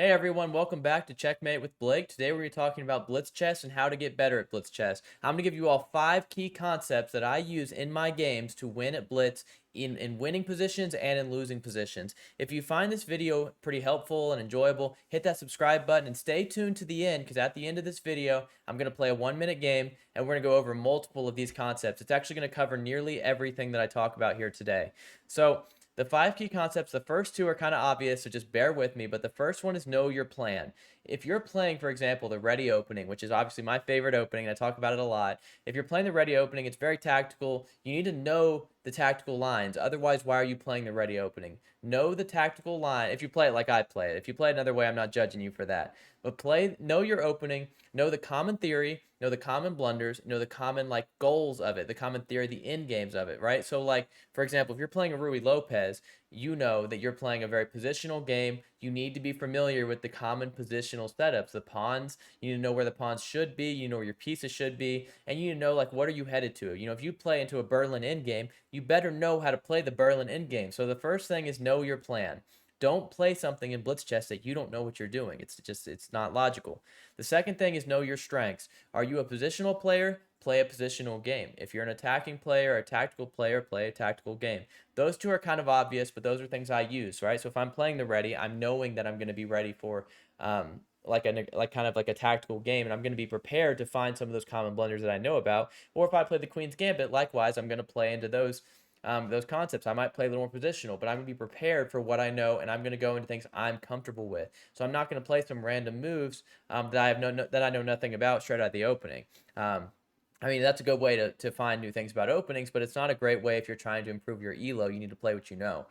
Hey everyone, welcome back to Checkmate with Blake. Today we're going to be talking about Blitz chess and how to get better at Blitz chess. I'm going to give you all 5 key concepts that I use in my games to win at Blitz in winning positions and in losing positions. If you find this video pretty helpful and enjoyable, hit that subscribe button and stay tuned to the end because at the end of this video, I'm going to play a 1-minute game and we're going to go over multiple of these concepts. It's actually going to cover nearly everything that I talk about here today. So, the 5 key concepts, the first 2 are kind of obvious, so just bear with me. But the first one is know your plan. If you're playing, for example, the ready opening, which is obviously my favorite opening, and I talk about it a lot. If you're playing the ready opening, it's very tactical. You need to know the tactical lines. Otherwise, why are you playing the ready opening? Know the tactical line. If you play it like I play it. If you play it another way, I'm not judging you for that. But know your opening, know the common theory, know the common blunders, know the common like goals of it, the common theory, the end games of it, right? So like for example, if you're playing a Rui Lopez, you know that you're playing a very positional game. You need to be familiar with the common positional setups, the pawns. You need to know where the pawns should be. You know where your pieces should be, and you need to know like what are you headed to. If you play into a Berlin endgame, you better know how to play the Berlin endgame. So the first thing is know your plan. Don't play something in blitz chess that you don't know what you're doing. It's not logical. The second thing is know your strengths. Are you a positional player? Play a positional game. If you're an attacking player or a tactical player, play a tactical game. Those 2 are kind of obvious, but those are things I use, right? So if I'm playing the ready, I'm knowing that I'm going to be ready for like kind of like a tactical game, and I'm going to be prepared to find some of those common blunders that I know about. Or if I play the Queen's Gambit, likewise, I'm going to play into those concepts. I might play a little more positional, but I'm going to be prepared for what I know, and I'm going to go into things I'm comfortable with. So I'm not going to play some random moves that I know nothing about straight out of the opening. I mean, that's a good way to find new things about openings, but it's not a great way if you're trying to improve your elo. You need to play what you know.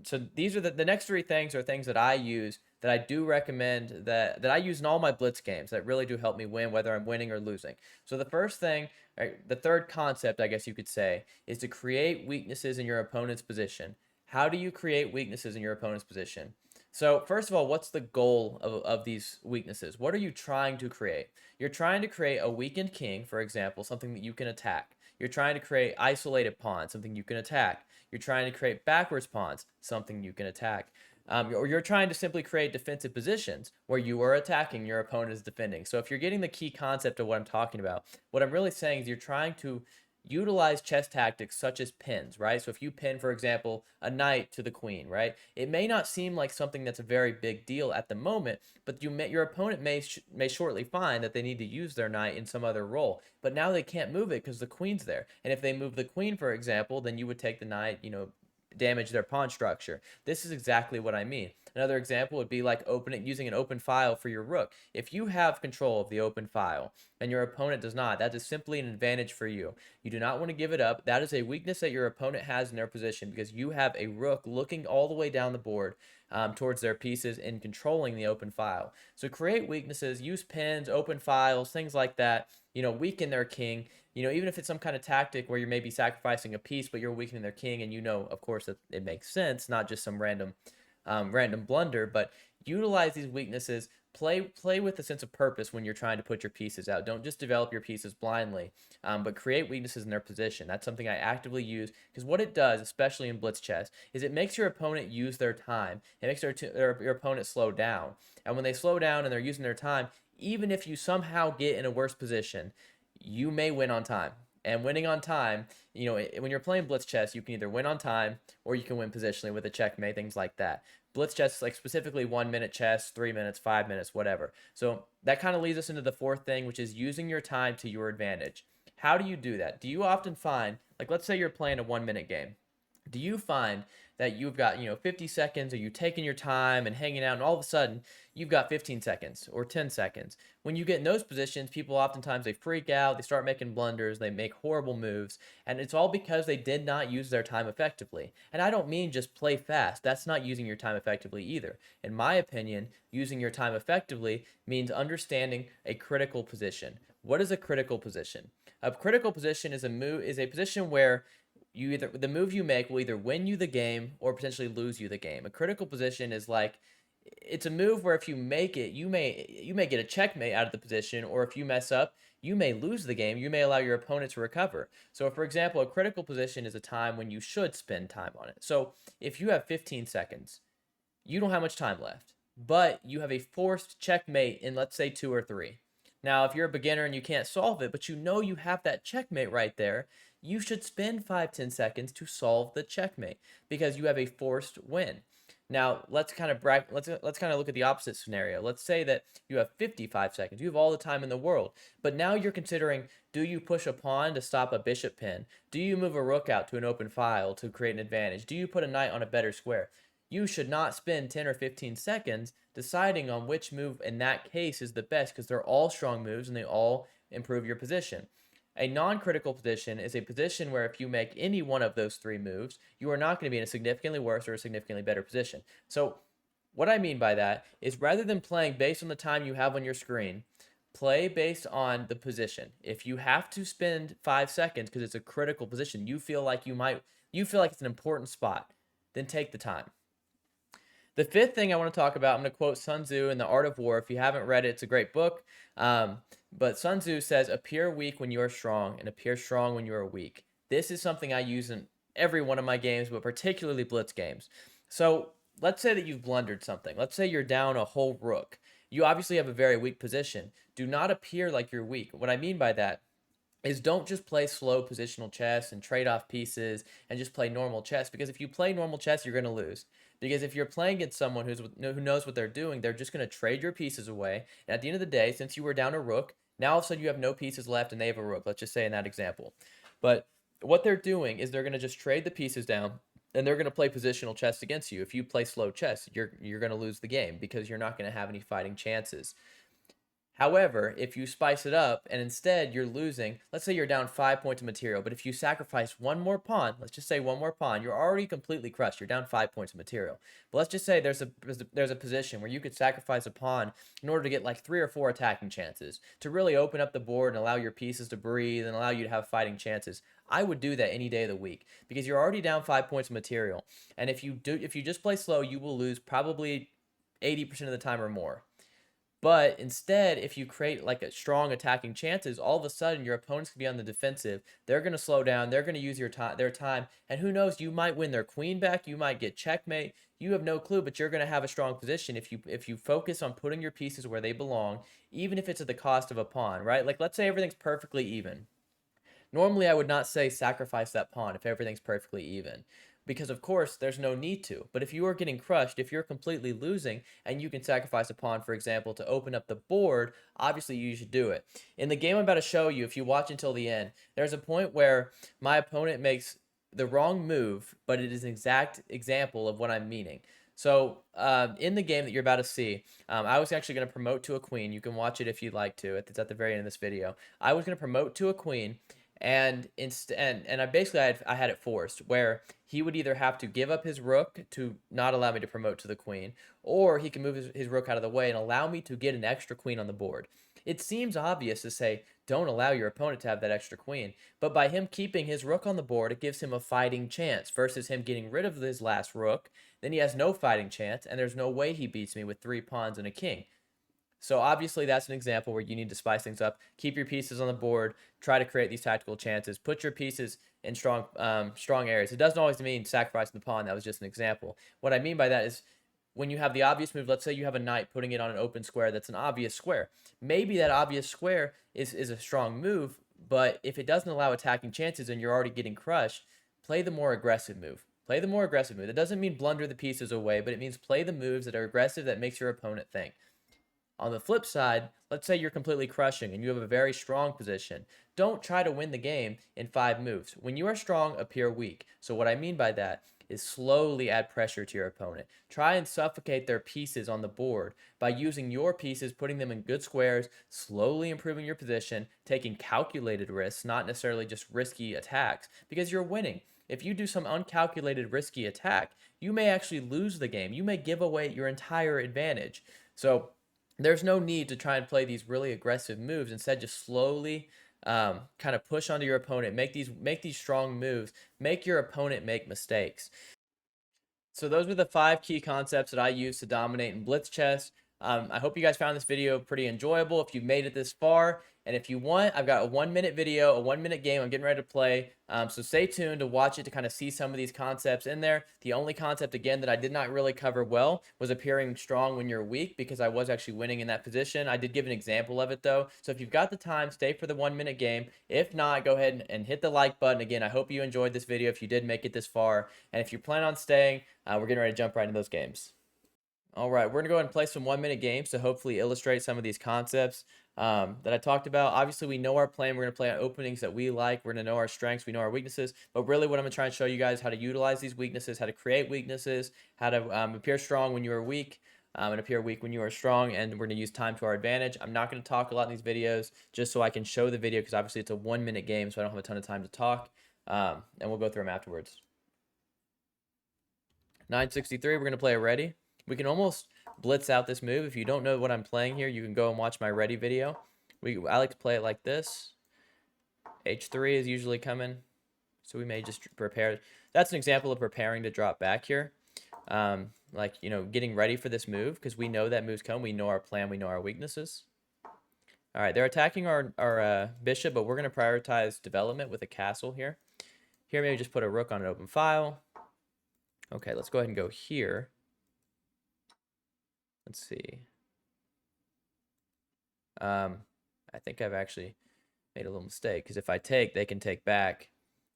So these are the next 3 things are things that I use that I do recommend that I use in all my blitz games that really do help me win, whether I'm winning or losing. So the first thing, right, the third concept, I guess you could say, is to create weaknesses in your opponent's position. How do you create weaknesses in your opponent's position? So first of all, what's the goal of these weaknesses? What are you trying to create? You're trying to create a weakened king, for example, something that you can attack. You're trying to create isolated pawns, something you can attack. You're trying to create backwards pawns, something you can attack. Or you're trying to simply create defensive positions where you are attacking, your opponent is defending. So if you're getting the key concept of what I'm talking about, what I'm really saying is you're trying to utilize chess tactics such as pins, right? So if you pin, for example, a knight to the queen, right? It may not seem like something that's a very big deal at the moment, but your opponent may shortly find that they need to use their knight in some other role. But now they can't move it because the queen's there. And if they move the queen, for example, then you would take the knight, damage their pawn structure. This is exactly what I mean. Another example would be like using an open file for your rook. If you have control of the open file and your opponent does not, that is simply an advantage for you. You do not want to give it up. That is a weakness that your opponent has in their position because you have a rook looking all the way down the board towards their pieces and controlling the open file. So create weaknesses, use pins, open files, things like that. Weaken their king. Even if it's some kind of tactic where you're maybe sacrificing a piece, but you're weakening their king, and of course, that it makes sense, not just some random blunder, but utilize these weaknesses. Play with a sense of purpose when you're trying to put your pieces out. Don't just develop your pieces blindly, but create weaknesses in their position. That's something I actively use because what it does, especially in blitz chess, is it makes your opponent use their time. It makes your opponent slow down, and when they slow down and they're using their time, even if you somehow get in a worse position, you may win on time. And winning on time, when you're playing blitz chess, you can either win on time or you can win positionally with a checkmate, things like that. Blitz chess is like specifically 1 minute chess, 3 minutes, 5 minutes, whatever. So that kind of leads us into the fourth thing, which is using your time to your advantage. How do you do that? Do you often find, like, let's say you're playing a 1 minute game, do you find that you've got 50 seconds, or you taking your time and hanging out, and all of a sudden you've got 15 seconds or 10 seconds? When you get in those positions, people oftentimes they freak out, they start making blunders, they make horrible moves, and it's all because they did not use their time effectively. And I don't mean just play fast. That's not using your time effectively either. In my opinion, using your time effectively means understanding a critical position. What is a critical position? A critical position is a position where the move you make will either win you the game or potentially lose you the game. A critical position is like it's a move where if you make it, you may get a checkmate out of the position, or if you mess up, you may lose the game. You may allow your opponent to recover. So, for example, a critical position is a time when you should spend time on it. So, if you have 15 seconds, you don't have much time left. but you have a forced checkmate in, let's say, 2 or 3. Now, if you're a beginner and you can't solve it, but you know you have that checkmate right there, you should spend 5-10 seconds to solve the checkmate because you have a forced win. Now, let's kind of look at the opposite scenario. Let's say that you have 55 seconds. You have all the time in the world, but now you're considering, do you push a pawn to stop a bishop pin? Do you move a rook out to an open file to create an advantage? Do you put a knight on a better square? You should not spend 10 or 15 seconds deciding on which move in that case is the best, because they're all strong moves and they all improve your position. A non-critical position is a position where if you make any one of those 3 moves, you are not going to be in a significantly worse or a significantly better position. So what I mean by that is, rather than playing based on the time you have on your screen, play based on the position. If you have to spend 5 seconds because it's a critical position, you feel like it's an important spot, then take the time. The fifth thing I want to talk about, I'm going to quote Sun Tzu in The Art of War. If you haven't read it, it's a great book. But Sun Tzu says, appear weak when you are strong and appear strong when you are weak. This is something I use in every one of my games, but particularly Blitz games. So let's say that you've blundered something. Let's say you're down a whole rook. You obviously have a very weak position. Do not appear like you're weak. What I mean by that is, don't just play slow positional chess and trade off pieces and just play normal chess, because if you play normal chess, you're going to lose. Because if you're playing against someone who knows what they're doing, they're just going to trade your pieces away. And at the end of the day, since you were down a rook, now all of a sudden you have no pieces left and they have a rook. Let's just say in that example. But what they're doing is they're going to just trade the pieces down and they're going to play positional chess against you. If you play slow chess, you're going to lose the game because you're not going to have any fighting chances. However, if you spice it up and instead you're losing, let's say you're down 5 points of material, but if you sacrifice one more pawn, let's just say one more pawn, you're already completely crushed. You're down 5 points of material. But let's just say there's a position where you could sacrifice a pawn in order to get like 3 or 4 attacking chances to really open up the board and allow your pieces to breathe and allow you to have fighting chances. I would do that any day of the week because you're already down 5 points of material. And if you just play slow, you will lose probably 80% of the time or more. But instead, if you create like a strong attacking chances, all of a sudden your opponents can be on the defensive. They're going to slow down. They're going to use their time, and who knows? You might win their queen back. You might get checkmate. You have no clue, but you're going to have a strong position if you focus on putting your pieces where they belong, even if it's at the cost of a pawn, right? Like, let's say everything's perfectly even. Normally, I would not say sacrifice that pawn if everything's perfectly even, because of course there's no need to. But if you are getting crushed, if you're completely losing and you can sacrifice a pawn, for example, to open up the board, obviously you should do it. In the game I'm about to show you, if you watch until the end, there's a point where my opponent makes the wrong move, but it is an exact example of what I'm meaning. So in the game that you're about to see, I was actually going to promote to a queen. You can watch it if you'd like to. It's at the very end of this video. I was going to promote to a queen, and I had it forced where he would either have to give up his rook to not allow me to promote to the queen, or he can move his rook out of the way and allow me to get an extra queen on the board. It seems obvious to say don't allow your opponent to have that extra queen, but by him keeping his rook on the board, it gives him a fighting chance versus him getting rid of his last rook. Then he has no fighting chance, and there's no way he beats me with 3 pawns and a king. So obviously that's an example where you need to spice things up. Keep your pieces on the board. Try to create these tactical chances. Put your pieces in strong areas. It doesn't always mean sacrificing the pawn. That was just an example. What I mean by that is, when you have the obvious move, let's say you have a knight putting it on an open square that's an obvious square. Maybe that obvious square is a strong move, but if it doesn't allow attacking chances and you're already getting crushed, play the more aggressive move. Play the more aggressive move. That doesn't mean blunder the pieces away, but it means play the moves that are aggressive that makes your opponent think. On the flip side, let's say you're completely crushing and you have a very strong position. Don't try to win the game in 5 moves. When you are strong, appear weak. So what I mean by that is slowly add pressure to your opponent. Try and suffocate their pieces on the board by using your pieces, putting them in good squares, slowly improving your position, taking calculated risks, not necessarily just risky attacks, because you're winning. If you do some uncalculated risky attack, you may actually lose the game. You may give away your entire advantage. So there's no need to try and play these really aggressive moves. Instead, just slowly kind of push onto your opponent, make these strong moves, make your opponent make mistakes. So those were the 5 key concepts that I use to dominate in blitz chess. I hope you guys found this video pretty enjoyable if you've made it this far. And if you want, I've got a 1-minute video, a 1-minute game I'm getting ready to play. So stay tuned to watch it to kind of see some of these concepts in there. The only concept, again, that I did not really cover well was appearing strong when you're weak, because I was actually winning in that position. I did give an example of it, though. So if you've got the time, stay for the 1-minute game. If not, go ahead and hit the like button. Again, I hope you enjoyed this video if you did make it this far. And if you plan on staying, we're getting ready to jump right into those games. All right, we're going to go ahead and play some 1-minute games to hopefully illustrate some of these concepts that I talked about. Obviously, we know our plan. We're going to play on openings that we like. We're going to know our strengths. We know our weaknesses. But really what I'm going to try and show you guys how to utilize these weaknesses, how to create weaknesses, how to appear strong when you are weak, and appear weak when you are strong. And we're going to use time to our advantage. I'm not going to talk a lot in these videos just so I can show the video, because obviously it's a 1-minute game, so I don't have a ton of time to talk. And we'll go through them afterwards. 963, we're going to play a ready. We can almost blitz out this move. If you don't know what I'm playing here, you can go and watch my ready video. I like to play it like this. H3 is usually coming, so we may just prepare. That's an example of preparing to drop back here. Like, getting ready for this move, because we know that move's coming. We know our plan. We know our weaknesses. All right, they're attacking our bishop, but we're going to prioritize development with a castle here. Here, maybe just put a rook on an open file. Okay, let's go ahead and go here. Let's see. I think I've actually made a little mistake, because if I take, they can take back,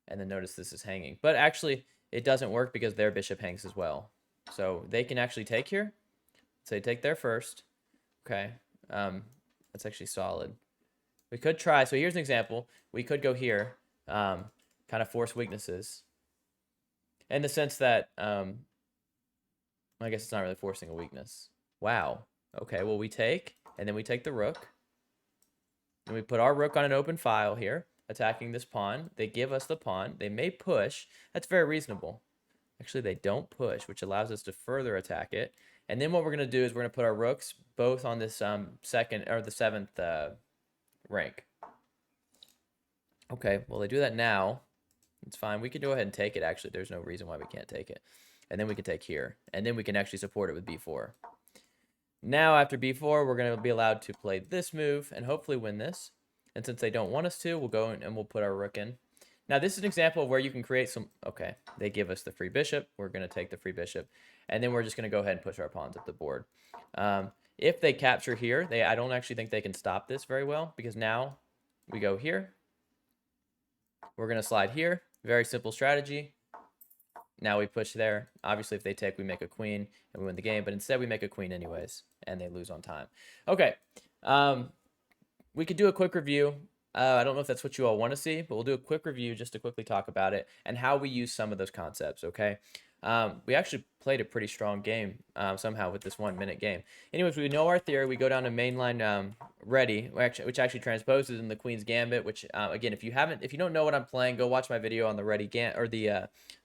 and then notice this is hanging. But actually, it doesn't work because their bishop hangs as well. So they can actually take here. So they take there first. Okay. That's actually solid. We could try. So here's an example. We could go here, kind of force weaknesses. In the sense that, I guess it's not really forcing a weakness. Wow. Okay, well, we take, and then we take the rook. And we put our rook on an open file here, attacking this pawn. They give us the pawn. They may push. That's very reasonable. Actually, they don't push, which allows us to further attack it. And then what we're going to do is we're going to put our rooks both on this second or the 7th rank. Okay, well, they do that now. It's fine. We can go ahead and take it, actually. There's no reason why we can't take it. And then we can take here. And then we can actually support it with b4. Now, after b4, we're going to be allowed to play this move and hopefully win this. And since they don't want us to, we'll go in and we'll put our rook in. Now, this is an example of where you can create some... Okay, they give us the free bishop. We're going to take the free bishop. And then we're just going to go ahead and push our pawns up the board. If they capture here, I don't actually think they can stop this very well, because now we go here. We're going to slide here. Very simple strategy. Now we push there. Obviously, if they take, we make a queen and we win the game. But instead, we make a queen anyways, and they lose on time. Okay. We could do a quick review. I don't know if that's what you all want to see, but we'll do a quick review just to quickly talk about it and how we use some of those concepts, okay? We actually played a pretty strong game somehow with this 1-minute game. Anyways, we know our theory. We go down to mainline ready, which actually transposes in the Queen's Gambit. Which again, if you don't know what I'm playing, go watch my video on the ready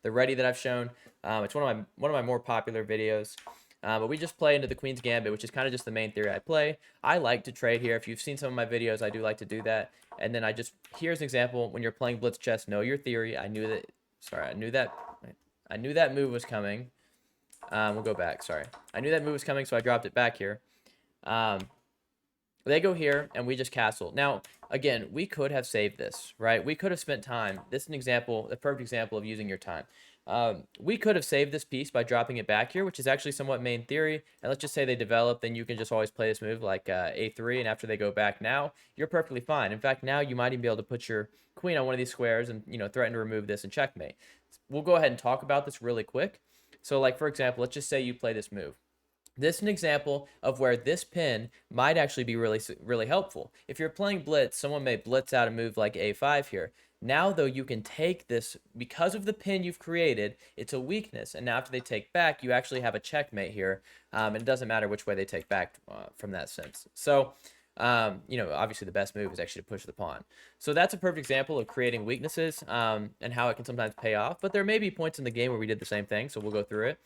the ready that I've shown. It's one of my more popular videos. But we just play into the Queen's Gambit, which is kind of just the main theory I play. I like to trade here. If you've seen some of my videos, I do like to do that. And then here's an example. When you're playing Blitz chess, know your theory. I knew that move was coming. We'll go back. Sorry. I knew that move was coming, so I dropped it back here. They go here, and we just castle. Now, again, we could have saved this, right? We could have spent time. This is an example, a perfect example of using your time. We could have saved this piece by dropping it back here, which is actually somewhat main theory. And let's just say they develop, then you can just always play this move like a3, and after they go back now, you're perfectly fine. In fact, now you might even be able to put your queen on one of these squares and, threaten to remove this and checkmate. We'll go ahead and talk about this really quick. So, like, for example, let's just say you play this move. This is an example of where this pin might actually be really, really helpful. If you're playing Blitz, someone may blitz out a move like a5 here. Now, though, you can take this, because of the pin you've created, it's a weakness. And now after they take back, you actually have a checkmate here. And it doesn't matter which way they take back from that sense. So, obviously the best move is actually to push the pawn. So that's a perfect example of creating weaknesses and how it can sometimes pay off. But there may be points in the game where we did the same thing, so we'll go through it.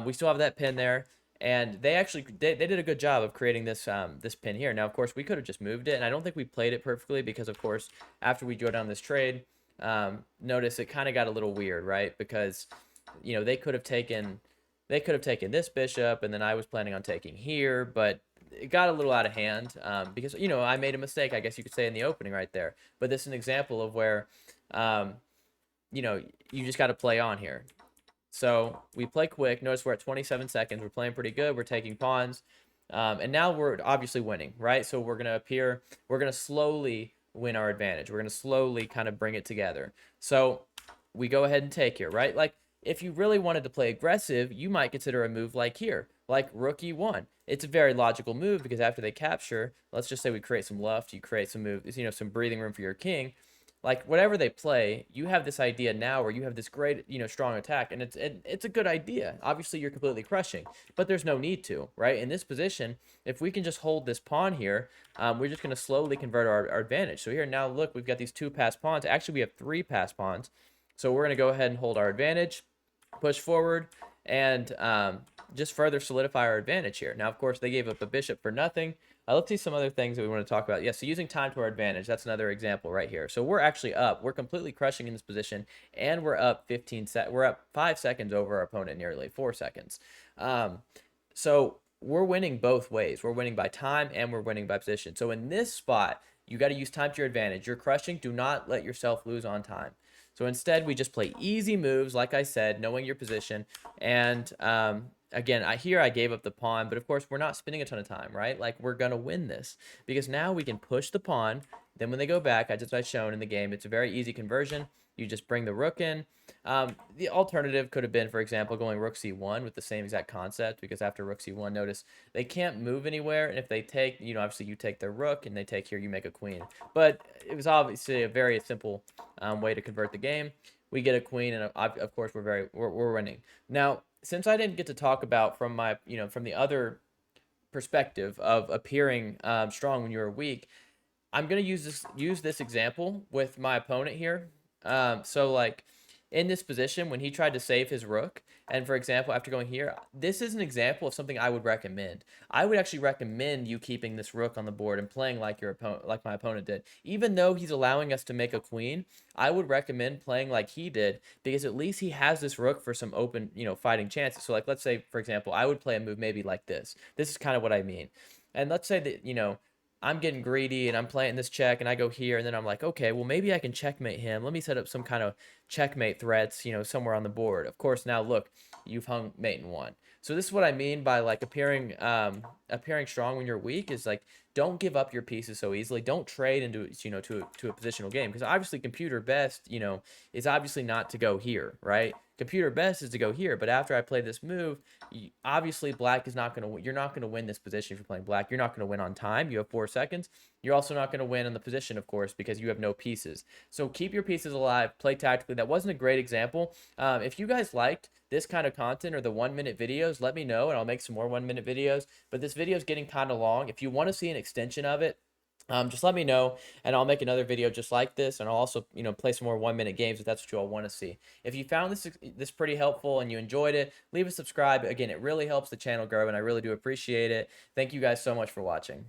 We still have that pin there. And they did a good job of creating this this pin here. Now, of course, we could have just moved it, and I don't think we played it perfectly because, of course, after we go down this trade, notice it kind of got a little weird, right? Because, they could have taken they could have taken this bishop, and then I was planning on taking here, but it got a little out of hand because, you know, I made a mistake, I guess you could say, in the opening right there. But this is an example of where, um, you know, you just got to play on here. So we play quick. Notice we're at 27 seconds. We're playing pretty good. We're taking pawns. And now we're obviously winning, right? So we're going to slowly win our advantage. We're going to slowly kind of bring it together. So we go ahead and take here, right? Like, if you really wanted to play aggressive, you might consider a move like here, like rook e1. It's a very logical move because after they capture, let's just say we create some luff, you create some moves, you know, some breathing room for your king. Like, whatever they play, you have this idea now where you have this great, you know, strong attack, and it's a good idea. Obviously, you're completely crushing, but there's no need to, right? In this position, if we can just hold this pawn here, we're just going to slowly convert our advantage. So here now, look, we've got these 2 passed pawns. Actually, we have 3 passed pawns. So we're going to go ahead and hold our advantage, push forward, and just further solidify our advantage here. Now, of course, they gave up a bishop for nothing. Let's see some other things that we want to talk about. Yeah, so using time to our advantage, that's another example right here. So we're actually up. We're completely crushing in this position, and we're up 15 we're up 5 seconds over our opponent, nearly 4 seconds. So we're winning both ways. We're winning by time, and we're winning by position. So in this spot, you got to use time to your advantage. You're crushing. Do not let yourself lose on time. So instead, we just play easy moves, like I said, knowing your position. And again, I gave up the pawn, but of course, we're not spending a ton of time, right? Like, we're going to win this because now we can push the pawn. Then when they go back, as I've shown in the game, it's a very easy conversion. You just bring the rook in. The alternative could have been, for example, going rook c1 with the same exact concept, because after rook c1, notice they can't move anywhere. And if they take, you know, obviously you take their rook and they take here, you make a queen. But it was obviously a very simple way to convert the game. We get a queen, and of course we're winning. Now, since I didn't get to talk about from my, you know, from the other perspective of appearing strong when you're weak, I'm gonna use this example with my opponent here. So like in this position, when he tried to save his rook, and for example, after going here, this is an example of something I would recommend. I would actually recommend you keeping this rook on the board and playing like your opponent, like my opponent did. Even though he's allowing us to make a queen, I would recommend playing like he did, because at least he has this rook for some open, you know, fighting chances. So like, let's say, for example, I would play a move maybe like this. This is kind of what I mean. And let's say that, you know, I'm getting greedy and I'm playing this check and I go here, and then I'm like, okay, well, maybe I can checkmate him. Let me set up some kind of checkmate threats, you know, somewhere on the board. Of course, now look, you've hung mate and won. So this is what I mean by like appearing strong when you're weak, is like, don't give up your pieces so easily. Don't trade into, you know, to a positional game, because obviously computer best, you know, is obviously not to go here, right? Computer best is to go here, but after I play this move, obviously black is not going to, you're not going to win this position if you're playing black. You're not going to win on time. You have 4 seconds. You're also not going to win on the position, of course, because you have no pieces. So keep your pieces alive, play tactically. That wasn't a great example. If you guys liked this kind of content or the 1-minute videos, let me know and I'll make some more 1-minute videos. But this video is getting kind of long. If you want to see an extension of it, just let me know and I'll make another video just like this, and I'll also, you know, play some more 1-minute games if that's what you all want to see. If you found this pretty helpful and you enjoyed it, leave a subscribe. Again, it really helps the channel grow and I really do appreciate it. Thank you guys so much for watching.